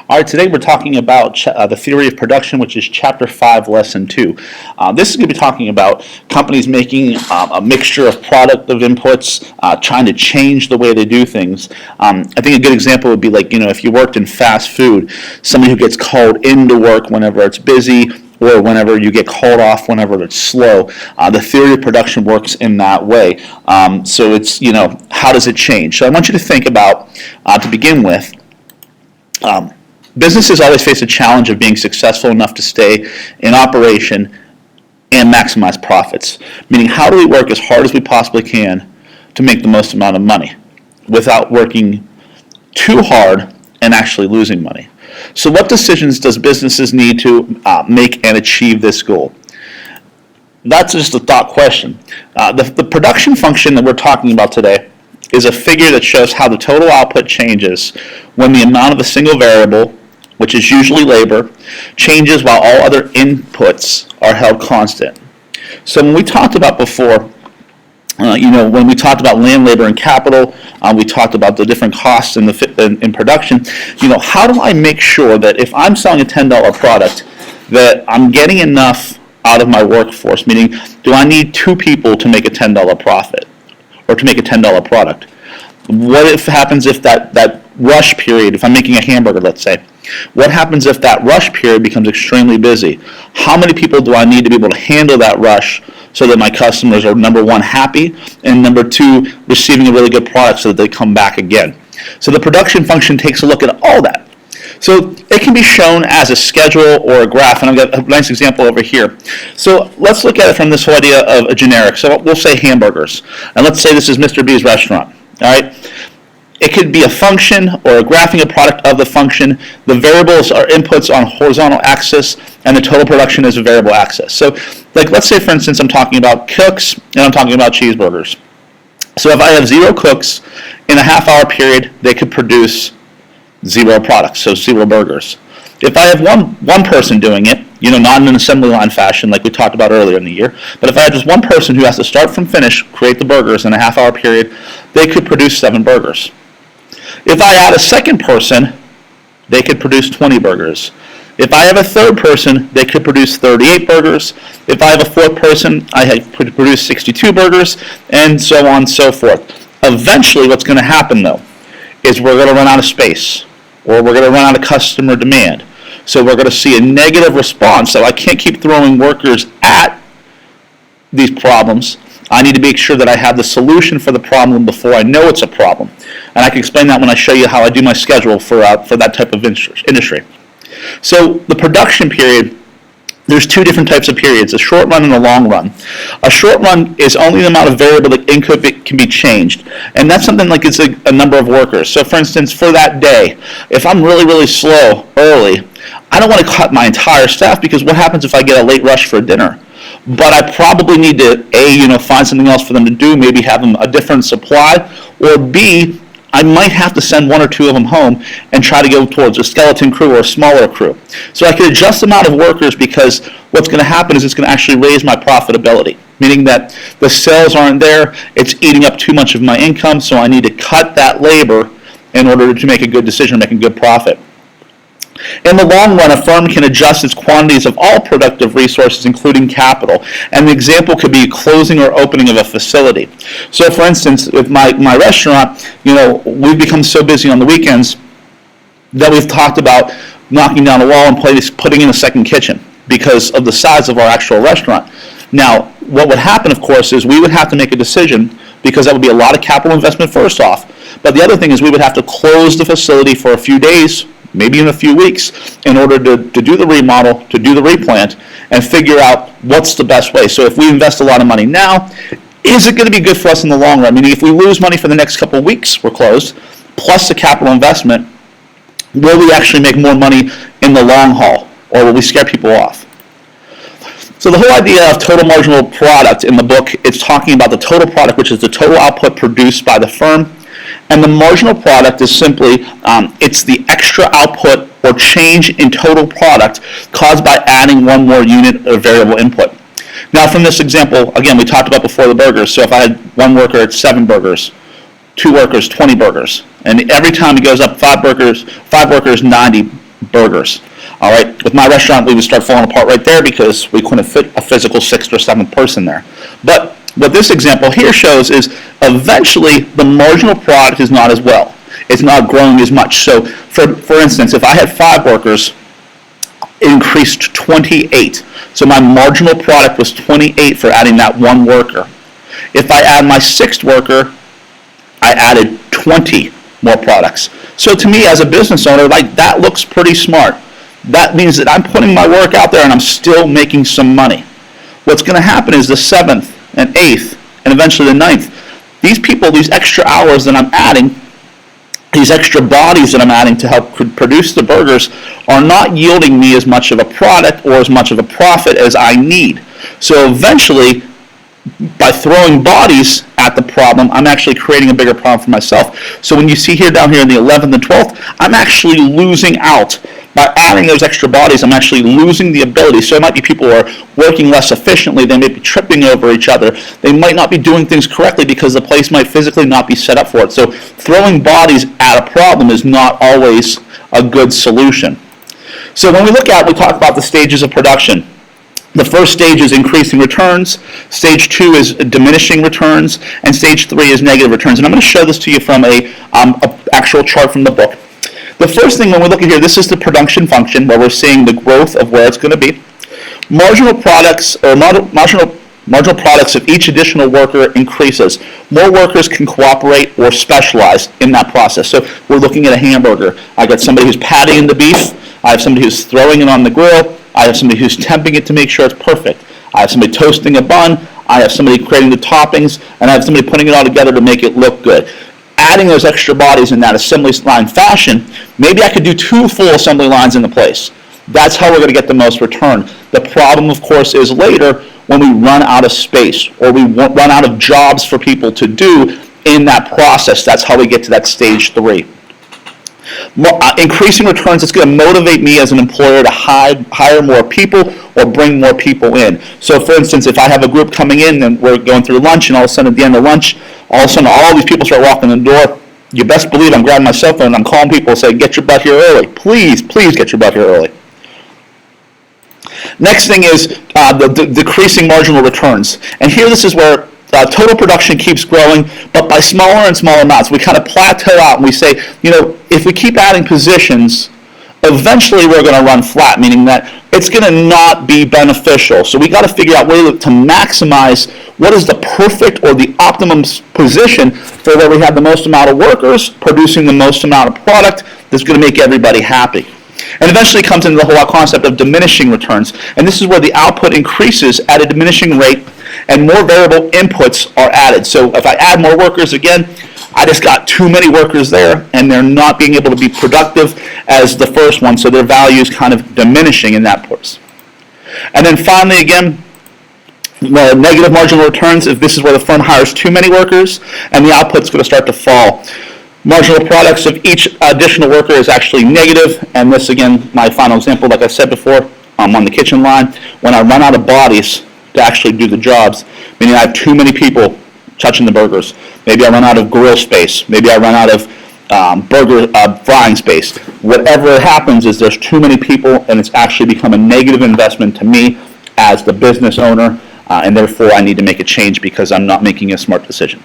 All right, today we're talking about the theory of production, which is Chapter 5, Lesson 2. This is going to be talking about companies making a mixture of productive inputs, trying to change the way they do things. I think a good example would be like, if you worked in fast food, somebody who gets called into work whenever it's busy, or whenever you get called off whenever it's slow. The theory of production works in that way. So it's, how does it change? So I want you to think about, to begin with, businesses always face a challenge of being successful enough to stay in operation and maximize profits. Meaning, how do we work as hard as we possibly can to make the most amount of money without working too hard and actually losing money? So what decisions does businesses need to make and achieve this goal? That's just a thought question. The production function that we're talking about today is a figure that shows how the total output changes when the amount of a single variable, which is usually labor, changes while all other inputs are held constant. So when we talked about before, when we talked about land, labor, and capital, we talked about the different costs in production. How do I make sure that if I'm selling a $10 product, that I'm getting enough out of my workforce? Meaning, do I need two people to make a $10 profit or to make a $10 product? What happens if that rush period, if I'm making a hamburger, let's say, what happens if that rush period becomes extremely busy? How many people do I need to be able to handle that rush so that my customers are, number one, happy, and number two, receiving a really good product so that they come back again? So the production function takes a look at all that. So it can be shown as a schedule or a graph, and I've got a nice example over here. So let's look at it from this whole idea of a generic. So we'll say hamburgers, and let's say this is Mr. B's restaurant. All right. It could be a function or a graphing a product of the function. The variables are inputs on horizontal axis, and the total production is a variable axis. So, let's say, for instance, I'm talking about cooks, and I'm talking about cheeseburgers. So if I have 0 cooks, in a half-hour period, they could produce 0 products, so 0 burgers. If I have one person doing it, not in an assembly line fashion like we talked about earlier in the year, but if I have just one person who has to start from finish, create the burgers in a half-hour period, they could produce 7 burgers. If I add a second person, they could produce 20 burgers. If I have a third person, they could produce 38 burgers. If I have a fourth person, I could produce 62 burgers, and so on and so forth. Eventually, what's going to happen, though, is we're going to run out of space, or we're going to run out of customer demand. So we're going to see a negative response. So I can't keep throwing workers at these problems. I need to make sure that I have the solution for the problem before I know it's a problem. And I can explain that when I show you how I do my schedule for that type of industry. So the production period, there's 2 different types of periods, a short run and a long run. A short run is only the amount of variable that input can be changed. And that's something like it's a number of workers. So for instance, for that day, if I'm really, really slow early, I don't want to cut my entire staff, because what happens if I get a late rush for dinner? But I probably need to, A, find something else for them to do, maybe have them a different supply, or B, I might have to send 1 or 2 of them home and try to go towards a skeleton crew or a smaller crew. So I can adjust the amount of workers, because what's going to happen is it's going to actually raise my profitability, meaning that the sales aren't there, it's eating up too much of my income, so I need to cut that labor in order to make a good decision, make a good profit. In the long run, a firm can adjust its quantities of all productive resources, including capital. And the example could be closing or opening of a facility. So, for instance, with my restaurant, we've become so busy on the weekends that we've talked about knocking down a wall and putting in a second kitchen because of the size of our actual restaurant. Now, what would happen, of course, is we would have to make a decision, because that would be a lot of capital investment first off. But the other thing is we would have to close the facility for a few days, maybe in a few weeks, in order to do the remodel, to do the replant, and figure out what's the best way. So if we invest a lot of money now, is it going to be good for us in the long run? Meaning, if we lose money for the next couple of weeks, we're closed, plus the capital investment, will we actually make more money in the long haul, or will we scare people off? So the whole idea of total marginal product in the book, it's talking about the total product, which is the total output produced by the firm. And the marginal product is simply, it's the extra output or change in total product caused by adding 1 more unit of variable input. Now from this example, again, we talked about before the burgers. So if I had 1 worker, it's 7 burgers. 2 workers, 20 burgers. And every time it goes up 5 workers, 90 burgers. All right, with my restaurant, we would start falling apart right there because we couldn't fit a physical 6th or 7th person there. But what this example here shows is eventually the marginal product is not as well. It's not growing as much. So for instance, if I had 5 workers, it increased to 28. So my marginal product was 28 for adding that 1 worker. If I add my 6th worker, I added 20 more products. So to me as a business owner, like, that looks pretty smart. That means that I'm putting my work out there and I'm still making some money. What's going to happen is the 7th and 8th and eventually the 9th, these people, these extra hours that I'm adding, these extra bodies that I'm adding to help produce the burgers are not yielding me as much of a product or as much of a profit as I need. So eventually, by throwing bodies at the problem, I'm actually creating a bigger problem for myself. So when you see here down here in the 11th and 12th, I'm actually losing out. By adding those extra bodies, I'm actually losing the ability. So it might be people who are working less efficiently. They may be tripping over each other. They might not be doing things correctly because the place might physically not be set up for it. So throwing bodies at a problem is not always a good solution. So when we talk about the stages of production. The first stage is increasing returns, stage 2 is diminishing returns, and stage 3 is negative returns. And I'm going to show this to you from a actual chart from the book. The first thing when we look at here, this is the production function where we're seeing the growth of where it's going to be. Marginal products of each additional worker increases. More workers can cooperate or specialize in that process. So we're looking at a hamburger. I got somebody who's patting the beef. I have somebody who's throwing it on the grill. I have somebody who's temping it to make sure it's perfect. I have somebody toasting a bun. I have somebody creating the toppings. And I have somebody putting it all together to make it look good. Adding those extra bodies in that assembly line fashion, maybe I could do 2 full assembly lines in the place. That's how we're going to get the most return. The problem, of course, is later when we run out of space or we run out of jobs for people to do in that process. That's how we get to that stage 3. Increasing returns, it's going to motivate me as an employer to hire more people or bring more people in. So for instance, if I have a group coming in and we're going through lunch and all of a sudden at the end of lunch, all of a sudden all these people start walking in the door, you best believe I'm grabbing my cell phone and I'm calling people and saying, get your butt here early. Please get your butt here early. Next thing is the decreasing marginal returns. And here this is where total production keeps growing, but by smaller and smaller amounts. We kind of plateau out and we say, if we keep adding positions, eventually we're going to run flat, meaning that it's going to not be beneficial. So we got to figure out ways to maximize what is the perfect or the optimum position for where we have the most amount of workers producing the most amount of product that's going to make everybody happy. And eventually comes into the whole concept of diminishing returns. And this is where the output increases at a diminishing rate and more variable inputs are added. So if I add more workers again, I just got too many workers there and they're not being able to be productive as the first one, so their value is kind of diminishing in that course. And then finally again, the negative marginal returns, if this is where the firm hires too many workers and the output's going to start to fall. Marginal products of each additional worker is actually negative, and this again, my final example, like I said before, on the kitchen line, when I run out of bodies to actually do the jobs, meaning I have too many people touching the burgers. Maybe I run out of grill space. Maybe I run out of burger frying space. Whatever happens is there's too many people, and it's actually become a negative investment to me as the business owner, and therefore I need to make a change because I'm not making a smart decision.